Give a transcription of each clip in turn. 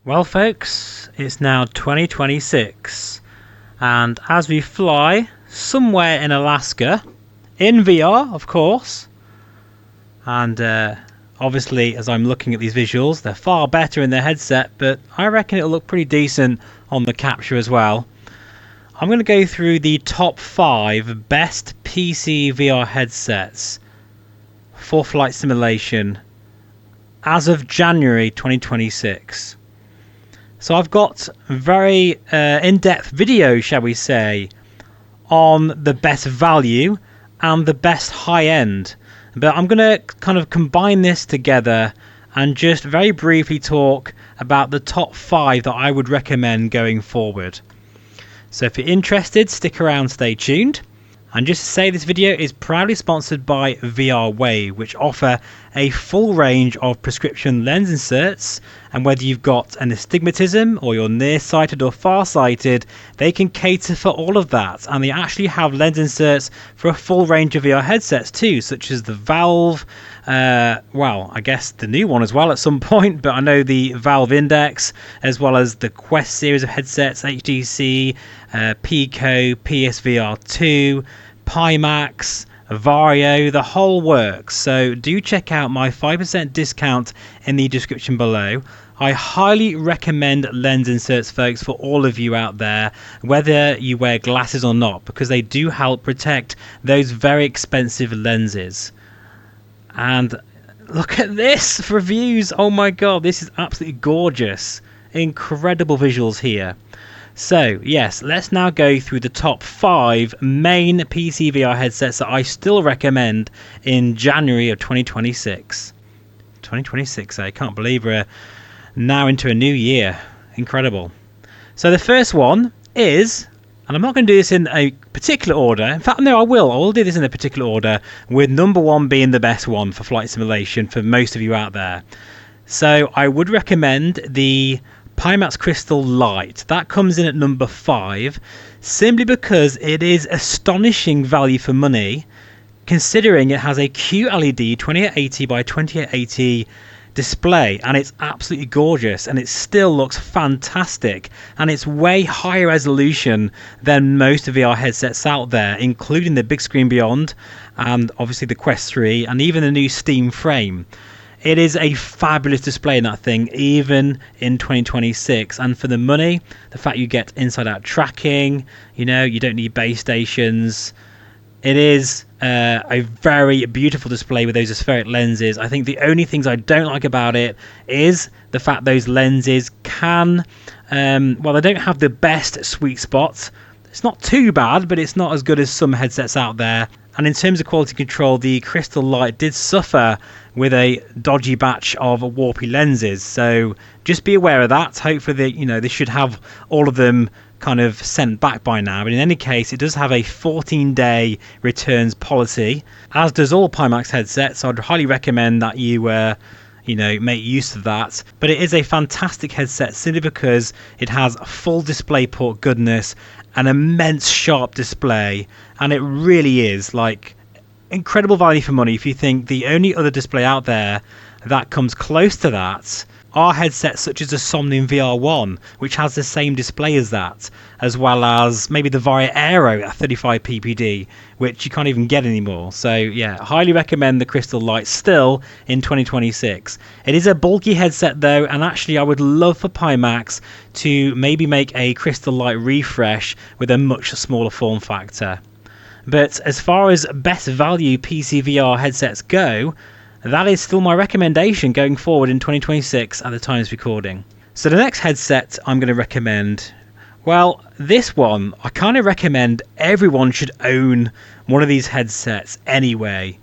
Well folks, it's now 2026 and as we fly somewhere in Alaska, in VR of course, and obviously as I'm looking at these visuals they're far better in the headset, but I reckon it'll look pretty decent on the capture as well. I'm going to go through the top 5 best PC VR headsets for flight simulation as of January 2026. So I've got very in-depth video, shall we say, on the best value and the best high-end. But I'm going to kind of combine this together and just very briefly talk about the top 5 that I would recommend going forward. So if you're interested, stick around, stay tuned. And just to say, this video is proudly sponsored by VR Wave, which offer a full range of prescription lens inserts, and whether you've got an astigmatism or you're nearsighted or farsighted, they can cater for all of that. And they actually have lens inserts for a full range of VR headsets too, such as the Valve, well, I guess the new one as well at some point, but I know the Valve Index, as well as the Quest series of headsets, HTC, Pico, PSVR 2, Pimax, Vario, the whole works. So do check out my 5% discount in the description below. I highly recommend lens inserts, folks, for all of you out there, whether you wear glasses or not, because they do help protect those very expensive lenses. And look at this reviews. Oh my god, this is absolutely gorgeous. Incredible visuals here. So yes, let's now go through the top 5 main PC VR headsets that I still recommend in January of 2026. 2026, I can't believe we're now into a new year. Incredible. So the first one is, and I'm not going to do this in a particular order. In fact, no, I will do this in a particular order, with number 1 being the best one for flight simulation for most of you out there. So I would recommend the Pimax Crystal Light. That comes in at number 5, simply because it is astonishing value for money, considering it has a QLED 2880 by 2880 display, and it's absolutely gorgeous, and it still looks fantastic, and it's way higher resolution than most of the VR headsets out there, including the Bigscreen Beyond, and obviously the Quest 3, and even the new Steam frame. It is a fabulous display in that thing, even in 2026. And for the money, the fact you get inside-out tracking, you know, you don't need base stations. It is a very beautiful display with those aspheric lenses. I think the only things I don't like about it is the fact those lenses can, well, they don't have the best sweet spot. It's not too bad, but it's not as good as some headsets out there. And in terms of quality control, the Crystal Light did suffer with a dodgy batch of warpy lenses. So just be aware of that. Hopefully, they should have all of them kind of sent back by now. But in any case, it does have a 14-day returns policy, as does all Pimax headsets. So I'd highly recommend that you make use of that. But it is a fantastic headset simply because it has full DisplayPort goodness, an immense sharp display, and it really is like incredible value for money. If you think the only other display out there that comes close to that are headsets such as the Somnium VR1, which has the same display as that, as well as maybe the Vario Aero at 35 ppd, which you can't even get anymore. So yeah, highly recommend the Crystal Light still in 2026. It is a bulky headset though, and actually I would love for Pimax to maybe make a Crystal Light refresh with a much smaller form factor. But as far as best value PC VR headsets go, that is still my recommendation going forward in 2026 at the time of recording. So the next headset I'm going to recommend, well, this one, I kind of recommend everyone should own one of these headsets anyway,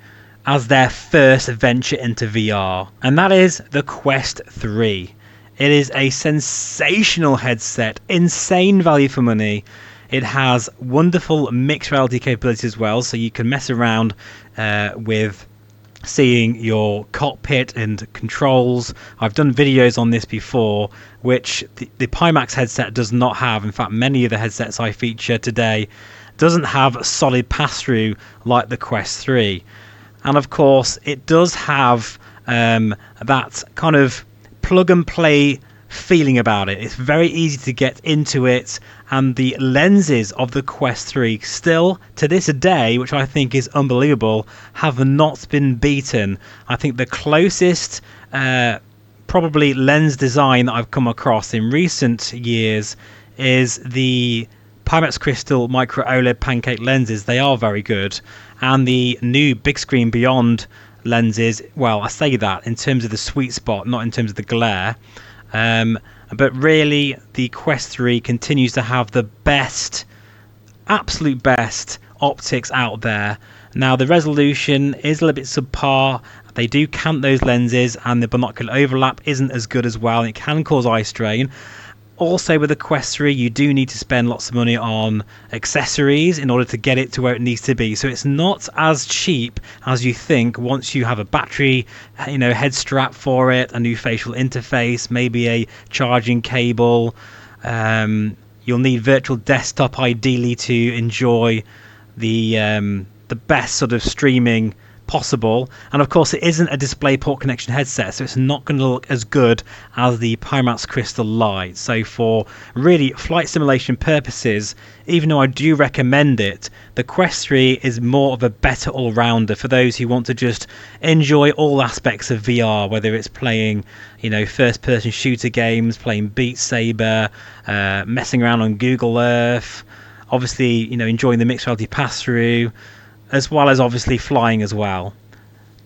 as their first venture into VR, and that is the Quest 3. It is a sensational headset, insane value for money. It has wonderful mixed reality capabilities as well, so you can mess around with seeing your cockpit and controls. I've done videos on this before, which the Pimax headset does not have. In fact, many of the headsets I feature today doesn't have solid pass-through like the Quest 3. And of course, it does have that kind of plug and play feeling about it. It's very easy to get into it, and the lenses of the Quest 3 still to this day, which I think is unbelievable, have not been beaten. I think the closest probably lens design that I've come across in recent years is the Pimax Crystal Micro OLED Pancake lenses. They are very good, and the new Bigscreen Beyond lenses, well, I say that in terms of the sweet spot, not in terms of the glare, but really the Quest 3 continues to have the best, absolute best optics out there. Now the resolution is a little bit subpar. They do count those lenses, and the binocular overlap isn't as good as well, and it can cause eye strain. Also with the Quest 3, you do need to spend lots of money on accessories in order to get it to where it needs to be. So it's not as cheap as you think once you have a battery, head strap for it, a new facial interface, maybe a charging cable. You'll need virtual desktop ideally to enjoy the best sort of streaming possible, and of course it isn't a DisplayPort connection headset, so it's not going to look as good as the Pimax Crystal Lite. So for really flight simulation purposes, even though I do recommend it, the Quest 3 is more of a better all-rounder for those who want to just enjoy all aspects of VR, whether it's playing first-person shooter games, playing Beat Saber, messing around on Google Earth, obviously enjoying the mixed reality pass-through, as well as obviously flying as well.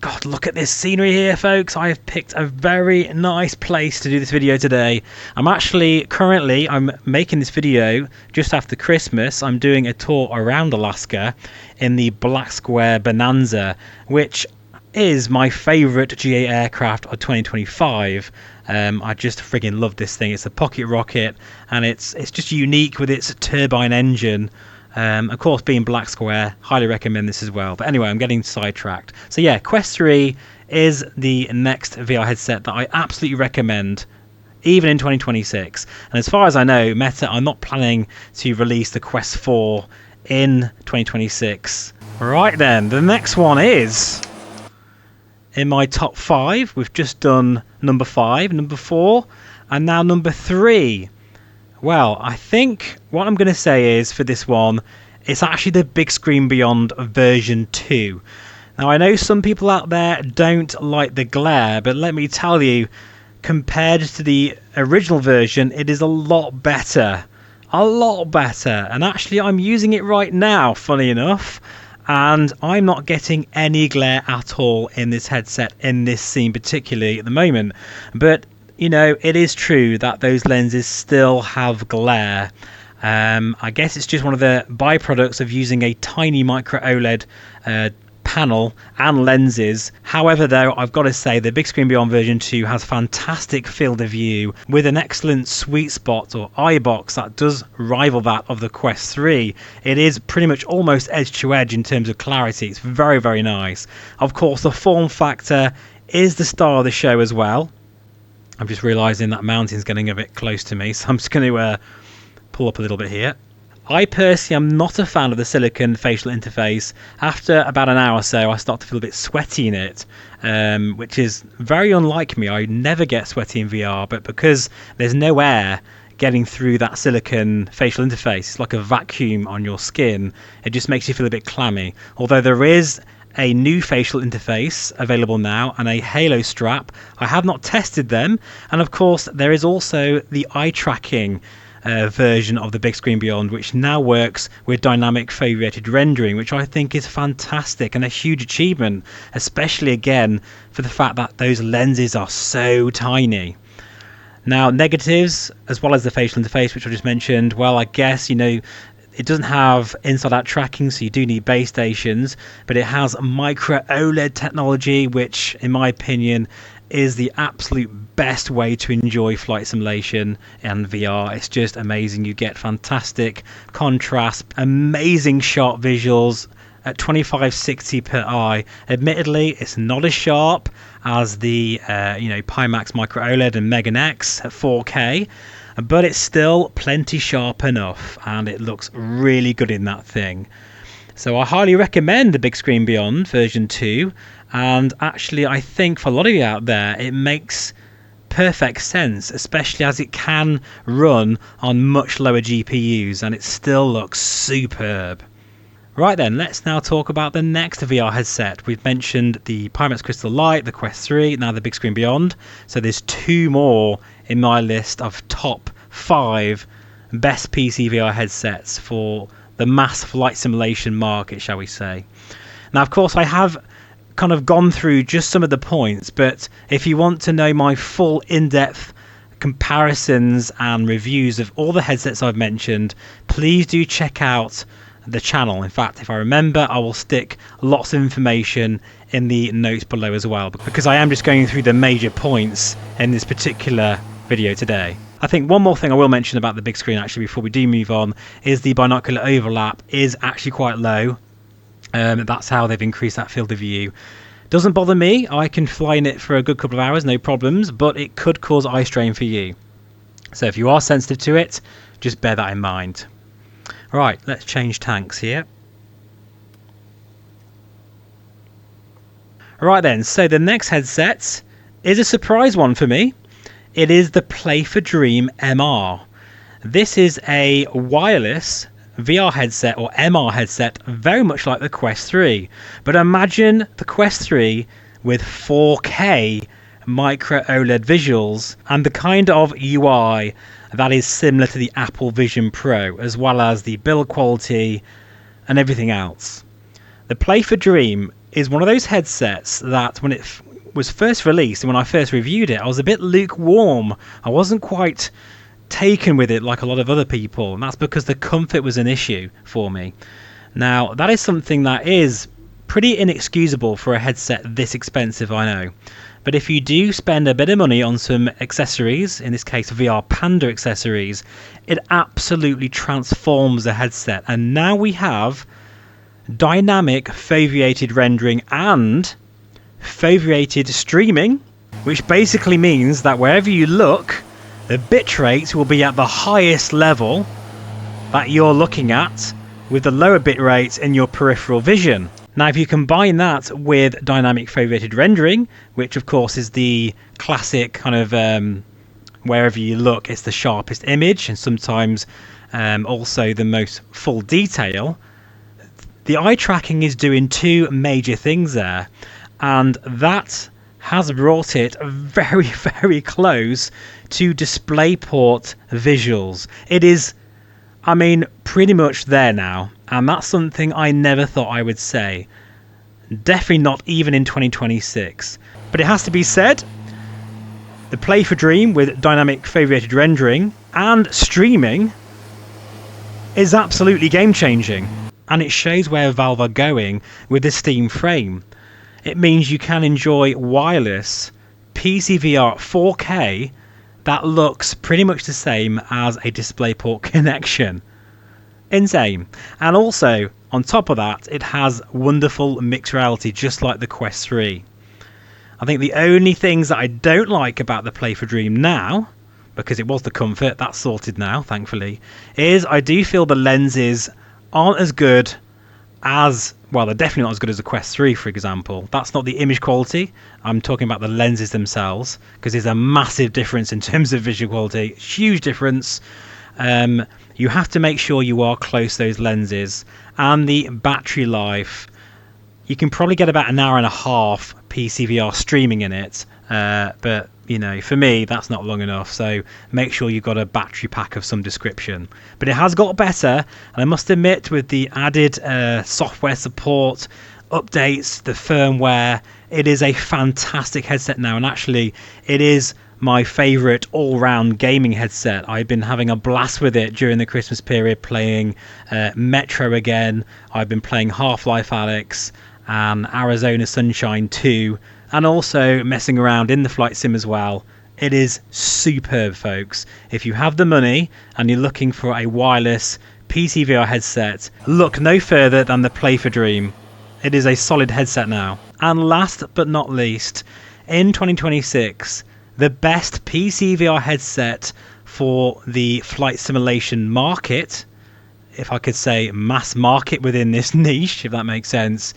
God, look at this scenery here, folks. I have picked a very nice place to do this video today. I'm making this video just after Christmas. I'm doing a tour around Alaska in the Black Square Bonanza, which is my favourite GA aircraft of 2025. I just friggin' love this thing. It's a pocket rocket, and it's just unique with its turbine engine. Of course, being Black Square, highly recommend this as well. But anyway, I'm getting sidetracked. So yeah, Quest 3 is the next VR headset that I absolutely recommend, even in 2026. And as far as I know, Meta are not planning to release the Quest 4 in 2026. Right then, the next one is in my top 5. We've just done number 5, number 4, and now number 3. Well, I think what I'm going to say is, for this one, it's actually the Bigscreen Beyond version 2. Now, I know some people out there don't like the glare, but let me tell you, compared to the original version, it is a lot better. A lot better. And actually, I'm using it right now, funny enough, and I'm not getting any glare at all in this headset, in this scene particularly at the moment. But it is true that those lenses still have glare. I guess it's just one of the byproducts of using a tiny micro OLED panel and lenses. However, though, I've got to say the Bigscreen Beyond version 2 has fantastic field of view with an excellent sweet spot or eye box that does rival that of the Quest 3. It is pretty much almost edge to edge in terms of clarity. It's very, very nice. Of course, the form factor is the star of the show as well. I'm just realising that mountain's getting a bit close to me, so I'm just going to pull up a little bit here. I personally am not a fan of the silicon facial interface. After about an hour or so, I start to feel a bit sweaty in it, which is very unlike me. I never get sweaty in VR, but because there's no air getting through that silicon facial interface, it's like a vacuum on your skin, it just makes you feel a bit clammy. Although there is a new facial interface available now and a halo strap. I have not tested them, and of course there is also the eye tracking version of the Bigscreen Beyond, which now works with dynamic foveated rendering, which I think is fantastic and a huge achievement, especially again for the fact that those lenses are so tiny. Now, negatives as well as the facial interface, which I just mentioned, well, I guess it doesn't have inside-out tracking, so you do need base stations, but it has micro OLED technology, which, in my opinion, is the absolute best way to enjoy flight simulation and VR. It's just amazing. You get fantastic contrast, amazing sharp visuals at 2560 per eye. Admittedly, it's not as sharp as the Pimax Micro OLED and Megan X at 4K, but it's still plenty sharp enough, and it looks really good in that thing. So I highly recommend the Bigscreen Beyond version 2, and actually I think for a lot of you out there it makes perfect sense, especially as it can run on much lower GPUs and it still looks superb. Right then, let's now talk about the next VR headset. We've mentioned the Pimax Crystal Light, the Quest 3, now the Bigscreen Beyond. So there's 2 more in my list of top 5 best PC VR headsets for the mass flight simulation market, shall we say. Now, of course, I have kind of gone through just some of the points, but if you want to know my full in-depth comparisons and reviews of all the headsets I've mentioned, please do check out the channel. In fact, if I remember, I will stick lots of information in the notes below as well, because I am just going through the major points in this particular video today. I think one more thing I will mention about the Bigscreen actually before we do move on is the binocular overlap is actually quite low. That's how they've increased that field of view. Doesn't bother me, I can fly in it for a good couple of hours, no problems, but it could cause eye strain for you. So if you are sensitive to it, just bear that in mind. Right, let's change tanks here. Right then, so the next headset is a surprise one for me. It is the Play for Dream MR. This is a wireless VR headset or MR headset, very much like the Quest 3. But imagine the Quest 3 with 4K micro OLED visuals and the kind of UI that is similar to the Apple Vision Pro, as well as the build quality and everything else. The Play for Dream is one of those headsets that when it was first released and when I first reviewed it, I was a bit lukewarm. I wasn't quite taken with it like a lot of other people, and that's because the comfort was an issue for me. Now, that is something that is pretty inexcusable for a headset this expensive, I know. But if you do spend a bit of money on some accessories, in this case VR Panda accessories, it absolutely transforms the headset. And now we have dynamic foveated rendering and foveated streaming, which basically means that wherever you look, the bitrate will be at the highest level that you're looking at, with the lower bitrate in your peripheral vision. Now, if you combine that with dynamic foveated rendering, which of course is the classic kind of wherever you look, it's the sharpest image and sometimes also the most full detail, the eye tracking is doing 2 major things there, and that has brought it very, very close to DisplayPort visuals. It is, I mean, pretty much there now, and that's something I never thought I would say. Definitely not even in 2026. But it has to be said, the Play for Dream with dynamic foveated rendering and streaming is absolutely game-changing, and it shows where Valve are going with the Steam frame. It means you can enjoy wireless PC VR 4K that looks pretty much the same as a DisplayPort connection. Insane. And also, on top of that, it has wonderful mixed reality, just like the Quest 3. I think the only things that I don't like about the Play for Dream now, because it was the comfort, that's sorted now, thankfully, is I do feel the lenses aren't as good as, well, they're definitely not as good as the Quest 3, for example. That's not the image quality. I'm talking about the lenses themselves, because there's a massive difference in terms of visual quality. Huge difference. You have to make sure you are close to those lenses. And the battery life, you can probably get about 1.5 hours PCVR streaming in it. But, you know, for me, that's not long enough. So make sure you've got a battery pack of some description. But it has got better. And I must admit, with the added software support, updates, the firmware, it is a fantastic headset now. And actually, it is my favourite all-round gaming headset. I've been having a blast with it during the Christmas period, playing Metro again. I've been playing Half-Life Alyx and Arizona Sunshine 2, and also messing around in the flight sim as well. It is superb, folks. If you have the money and you're looking for a wireless PC VR headset, look no further than the Play for Dream. It is a solid headset now. And last but not least, in 2026, the best PC VR headset for the flight simulation market, if I could say mass market within this niche, if that makes sense,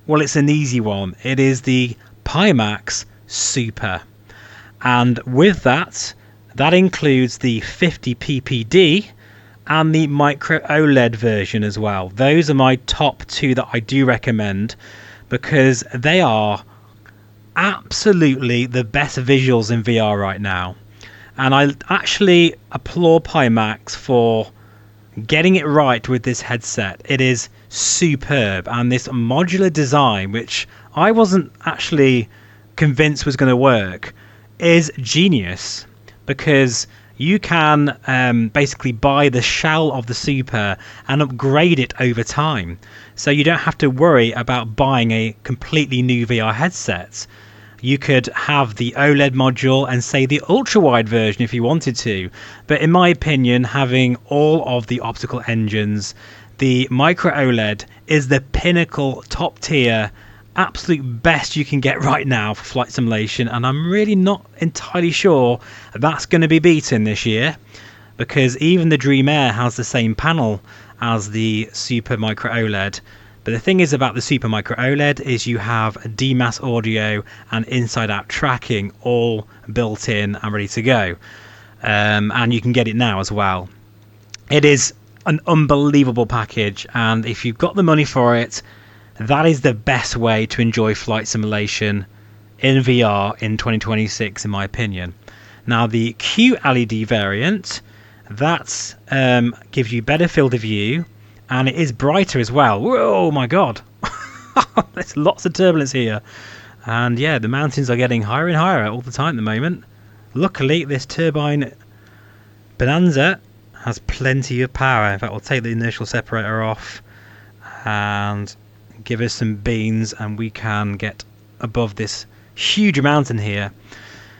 well, it's an easy one. It is the Pimax Super. And with that, that includes the 50 ppd and the micro OLED version as well. Those are my top two that I do recommend, because they are absolutely the best visuals in VR right now. And I actually applaud Pimax for getting it right with this headset. It is superb, and this modular design, which I wasn't actually convinced was going to work, is genius, because you can basically buy the shell of the Super and upgrade it over time, so you don't have to worry about buying a completely new VR headset. You could have the OLED module and say the ultra wide version if you wanted to, but in my opinion, having all of the optical engines, the micro OLED is the pinnacle, top tier, absolute best you can get right now for flight simulation, and I'm really not entirely sure that's going to be beaten this year, because even the Dream Air has the same panel as the Super Micro OLED. But the thing is about the Super Micro OLED is you have DMAS audio and inside-out tracking all built in and ready to go, and you can get it now as well. It is an unbelievable package, and if you've got the money for it, that is the best way to enjoy flight simulation in VR in 2026, in my opinion. Now, the QLED variant, that gives you better field of view, and it is brighter as well. Whoa, my god. There's lots of turbulence here. And yeah, the mountains are getting higher and higher all the time at the moment. Luckily, this turbine Bonanza has plenty of power. In fact, we'll take the inertial separator off and give us some beans, and we can get above this huge mountain here.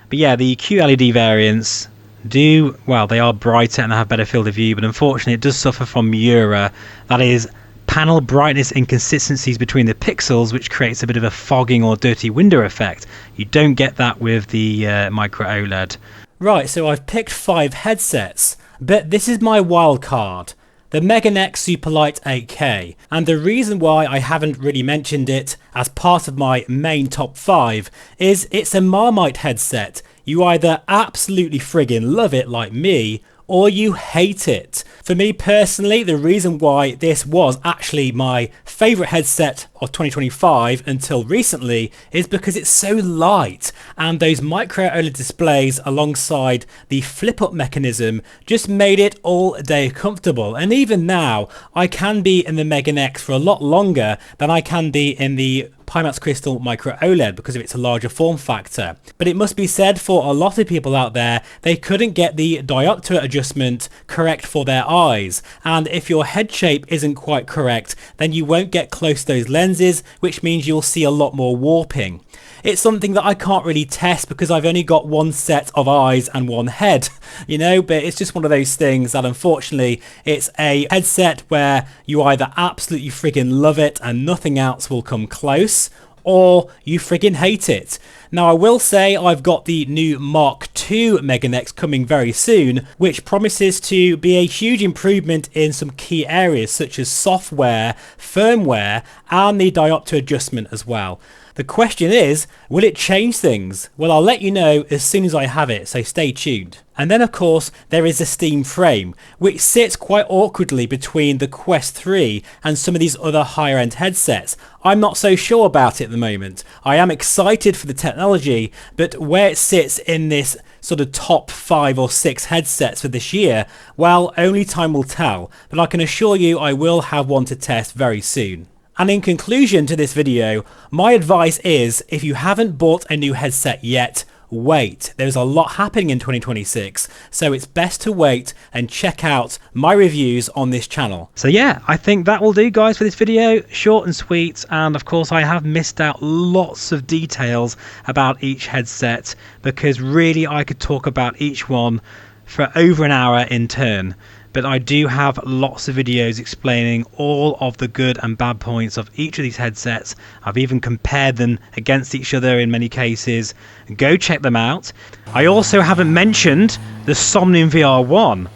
But yeah, the QLED variants do, well, they are brighter and they have better field of view, but unfortunately it does suffer from Miura, that is panel brightness inconsistencies between the pixels, which creates a bit of a fogging or dirty window effect. You don't get that with the micro OLED. Right, so I've picked 5 headsets, but this is my wild card, the Meganex Superlight 8K, and the reason why I haven't really mentioned it as part of my main top 5 is it's a Marmite headset. You either absolutely friggin' love it like me, or you hate it. For me personally, the reason why this was actually my favourite headset of 2025 until recently is because it's so light, and those micro OLED displays alongside the flip up mechanism just made it all day comfortable. And even now, I can be in the Meganex for a lot longer than I can be in the Pimax Crystal Micro OLED because of its larger form factor. But it must be said, for a lot of people out there, they couldn't get the diopter adjustment correct for their eyes, and if your head shape isn't quite correct, then you won't get close to those lenses, which means you'll see a lot more warping. It's something that I can't really test because I've only got one set of eyes and one head, you know, but it's just one of those things that unfortunately it's a headset where you either absolutely friggin' love it and nothing else will come close, or you friggin' hate it. Now, I will say I've got the new Mark II Meganex coming very soon, which promises to be a huge improvement in some key areas such as software, firmware, and the diopter adjustment as well. The question is, will it change things? Well, I'll let you know as soon as I have it, so stay tuned. And then of course there is the Steam frame, which sits quite awkwardly between the Quest 3 and some of these other higher end headsets. I'm not so sure about it at the moment. I am excited for the technology, but where it sits in this sort of top 5 or 6 headsets for this year, well, only time will tell, but I can assure you I will have one to test very soon. And in conclusion to this video, my advice is, if you haven't bought a new headset yet, wait. There's a lot happening in 2026, so it's best to wait and check out my reviews on this channel. So yeah, I think that will do, guys, for this video. Short and sweet, and of course I have missed out lots of details about each headset, because really I could talk about each one for over an hour in turn. But I do have lots of videos explaining all of the good and bad points of each of these headsets. I've even compared them against each other in many cases. Go check them out. I also haven't mentioned the Somnium VR1.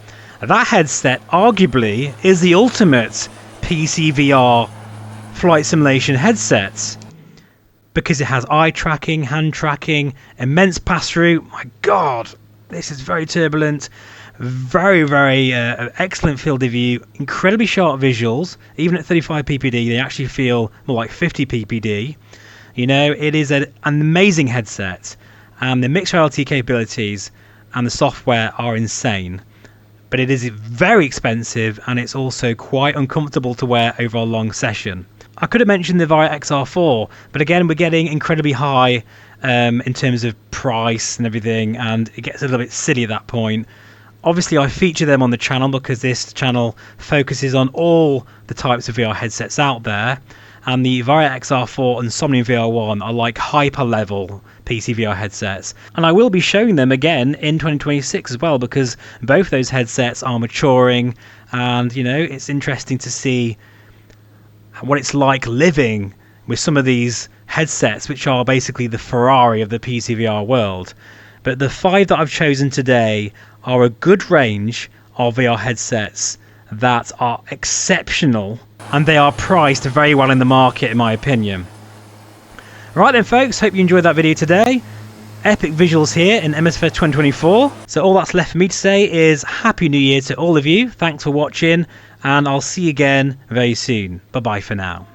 That headset arguably is the ultimate PC VR flight simulation headset. because it has eye tracking, hand tracking, immense pass-through. My God, this is very turbulent. Very excellent field of view, incredibly sharp visuals. Even at 35 ppd, they actually feel more like 50 ppd. You know, it is an amazing headset, and the mixed reality capabilities and the software are insane. But it is very expensive, and it's also quite uncomfortable to wear over a long session. I could have mentioned the Via XR4, but again, we're getting incredibly high in terms of price and everything, and it gets a little bit silly at that point. Obviously, I feature them on the channel because this channel focuses on all the types of VR headsets out there, and the Via XR4 and Somnium VR1 are like hyper-level PC VR headsets, and I will be showing them again in 2026 as well, because both those headsets are maturing, and you know, it's interesting to see what it's like living with some of these headsets, which are basically the Ferrari of the PC VR world. But the 5 that I've chosen today are a good range of VR headsets that are exceptional, and they are priced very well in the market, in my opinion. Right then, folks, hope you enjoyed that video today. Epic visuals here in MSI 2024. So all that's left for me to say is Happy New Year to all of you. Thanks for watching, and I'll see you again very soon. Bye bye for now.